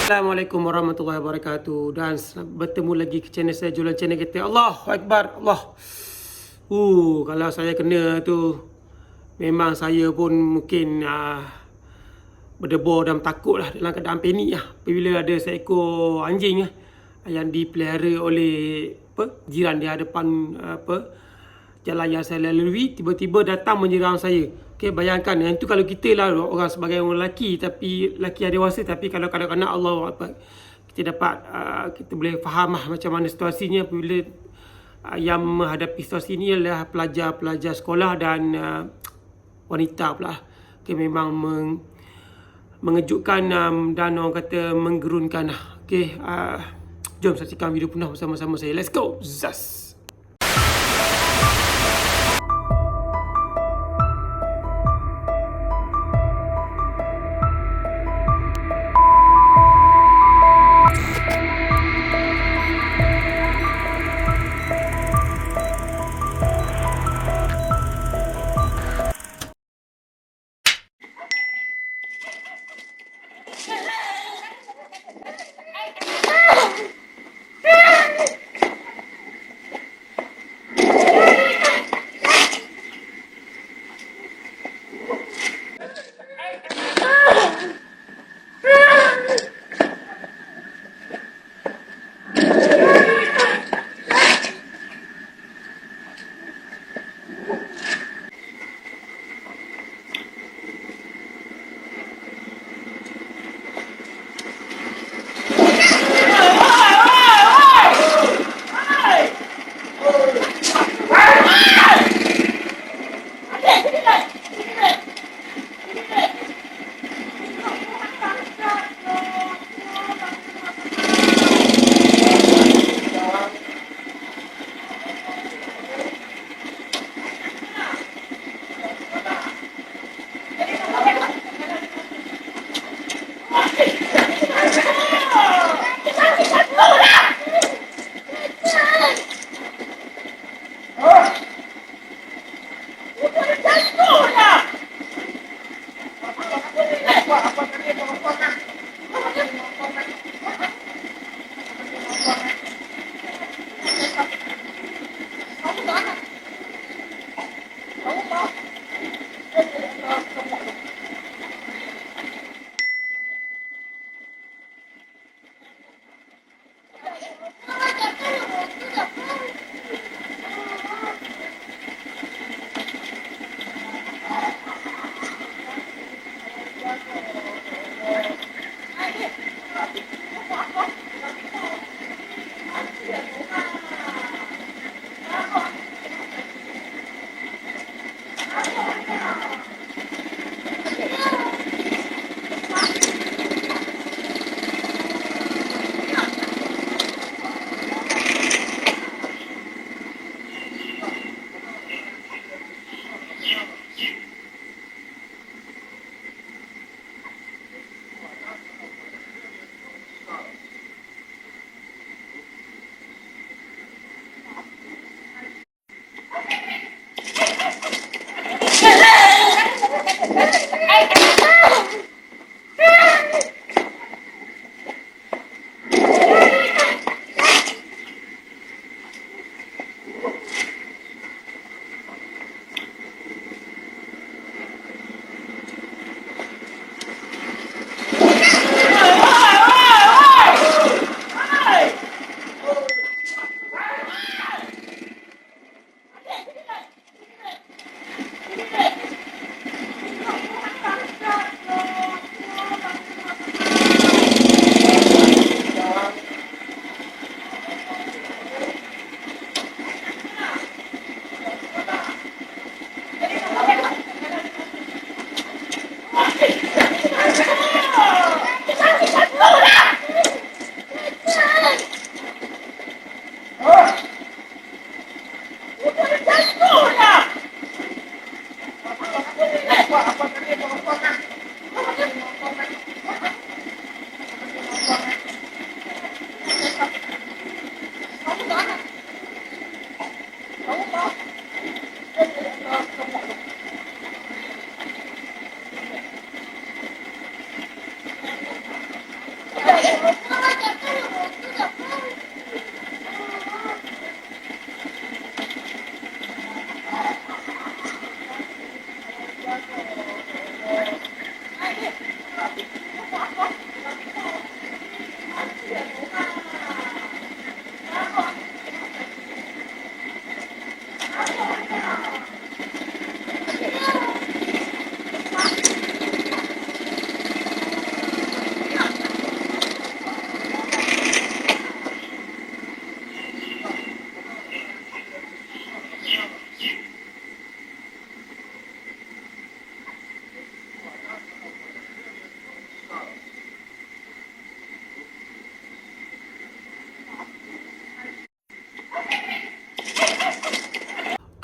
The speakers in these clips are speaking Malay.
Assalamualaikum warahmatullahi wabarakatuh. Dan bertemu lagi ke channel saya, Jualan Channel kita. Allahu Akbar, Allah. Kalau saya kena tu, memang saya pun mungkin berdebur dan takut lah, dalam keadaan panik lah. Apabila ada seekor anjing yang dipelihara oleh jiran di hadapan jalan yang saya lalui, tiba-tiba datang menyerang saya. Okey, bayangkan yang tu kalau kita lah orang sebagai orang lelaki, tapi lelaki yang dewasa, tapi kalau kanak-kanak, Allah Akbar, kita dapat kita boleh faham lah macam mana situasinya apabila yang menghadapi situasi ini adalah pelajar-pelajar sekolah dan wanita pula. Okey, memang mengejutkan dan orang kata menggerunkan lah. Okey, jom saksikan video penuh bersama-sama saya. Let's go. Zas.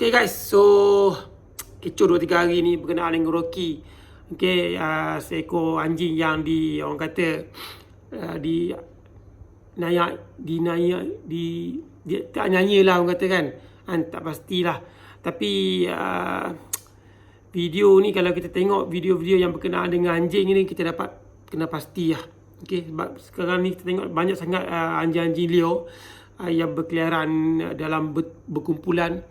Okay guys, so kecoh 2-3 hari ni berkenaan dengan Rocky. Okay, seekor anjing yang orang kata di tak nyanyi lah orang kata kan. Tak pastilah. Tapi video ni kalau kita tengok video-video yang berkenaan dengan anjing ni, kita dapat kena pasti lah. Okay, sebab sekarang ni kita tengok banyak sangat anjing-anjing liar yang berkeliaran dalam berkumpulan.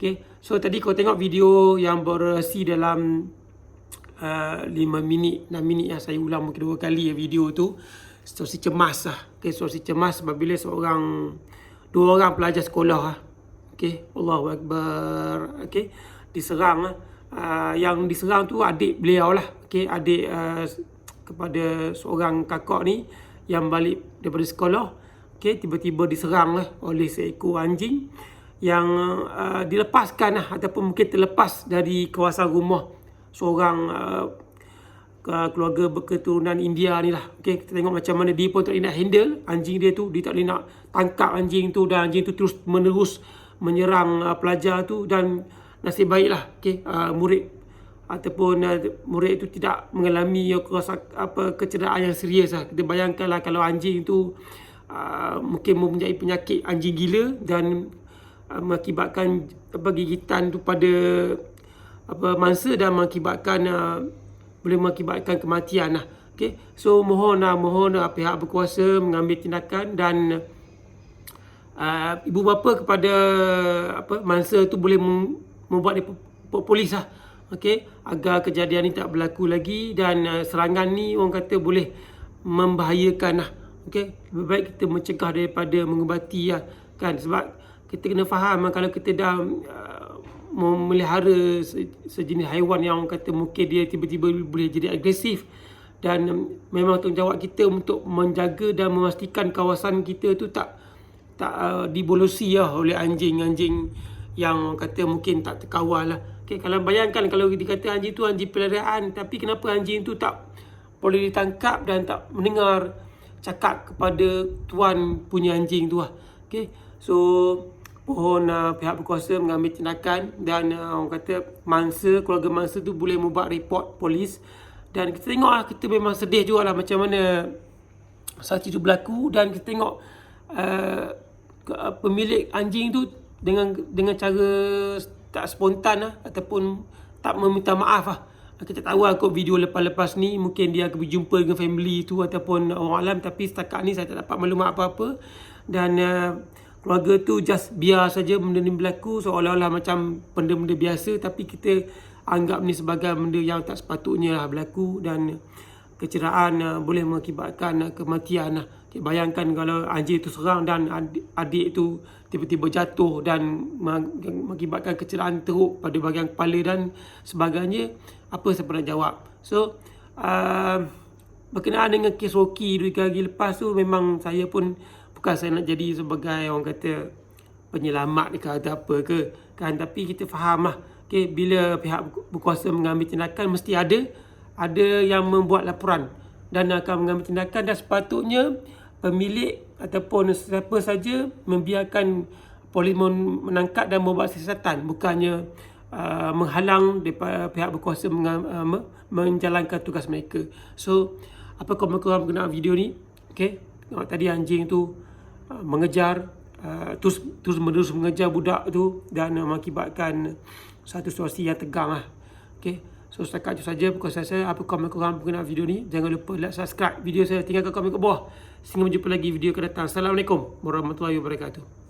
Okay. So tadi kau tengok video yang berdurasi dalam 5 minit, 6 minit yang saya ulang mungkin 2 kali video tu. Situasi cemas lah. Okay, situasi cemas apabila 2 orang pelajar sekolah lah. Okay, Allahu Akbar. Okay, diserang lah. Yang diserang tu adik beliau lah. Okay, adik kepada seorang kakak ni yang balik daripada sekolah. Okay, tiba-tiba diserang lah oleh seekor anjing yang dilepaskan lah, ataupun mungkin terlepas dari kawasan rumah seorang keluarga berketurunan India ni lah. Okay, kita tengok macam mana dia pun tak boleh nak handle anjing dia tu. Dia tak boleh nak tangkap anjing tu, dan anjing tu terus menerus menyerang pelajar tu. Dan nasib baiklah murid ataupun murid tu tidak mengalami kecederaan yang serius lah. Kita bayangkanlah kalau anjing tu mungkin mempunyai penyakit anjing gila dan mengakibatkan gigitan tu pada mangsa dan boleh mengakibatkan kematian lah. Okay. So mohon pihak berkuasa mengambil tindakan dan ibu bapa kepada mangsa tu boleh membuat dia polis lah. Okay. Agar kejadian ni tak berlaku lagi, dan serangan ni orang kata boleh membahayakan lah. Okay. Lebih baik kita mencegah daripada mengubati lah kan. Sebab kita kena faham kalau kita dah memelihara sejenis haiwan yang orang kata mungkin dia tiba-tiba boleh jadi agresif, dan memang tanggungjawab kita untuk menjaga dan memastikan kawasan kita tu tak dibolosi lah oleh anjing-anjing yang orang kata mungkin tak terkawal lah. Okay, kalau bayangkan kalau dikata anjing tu anjing peliharaan, tapi kenapa anjing tu tak boleh ditangkap dan tak mendengar cakap kepada tuan punya anjing tu lah. Okay, so mohon pihak berkuasa mengambil tindakan, dan orang kata keluarga mangsa tu boleh membuat report polis. Dan kita tengok lah, kita memang sedih juga lah macam mana saksi tu berlaku. Dan kita tengok pemilik anjing tu dengan cara tak spontan lah, ataupun tak meminta maaf lah. Kita tahu lah kot video lepas-lepas ni mungkin dia akan berjumpa dengan family tu ataupun orang alam, tapi setakat ni saya tak dapat maklumat apa-apa. Dan keluarga tu just biar saja benda ni berlaku seolah-olah macam benda-benda biasa, tapi kita anggap ni sebagai benda yang tak sepatutnya lah berlaku, dan kecederaan boleh mengakibatkan kematian lah. Okay, bayangkan kalau anjing tu serang dan adik tu tiba-tiba jatuh dan mengakibatkan kecederaan teruk pada bahagian kepala dan sebagainya, apa saya pernah jawab. So berkenaan dengan kes Rocky 2 hari lepas tu, memang saya pun bukan saya nak jadi sebagai orang kata penyelamat ke atau apa ke kan, tapi kita faham lah. Okay, bila pihak berkuasa mengambil tindakan, mesti ada yang membuat laporan dan akan mengambil tindakan, dan sepatutnya pemilik ataupun siapa saja membiarkan polis menangkap dan membuat siasatan, bukannya menghalang daripada pihak berkuasa menjalankan tugas mereka. So apa komentar berkenaan video ni? Okay, tengok tadi anjing tu mengejar terus menerus mengejar budak tu dan mengakibatkan satu situasi yang tegang lah. Okay, so setakat itu saja perkongsian saya. Apa komen korang berkenaan video ni? Jangan lupa like, subscribe video saya, tinggalkan komen kat bawah. Sehingga berjumpa lagi video akan datang. Assalamualaikum warahmatullahi wabarakatuh.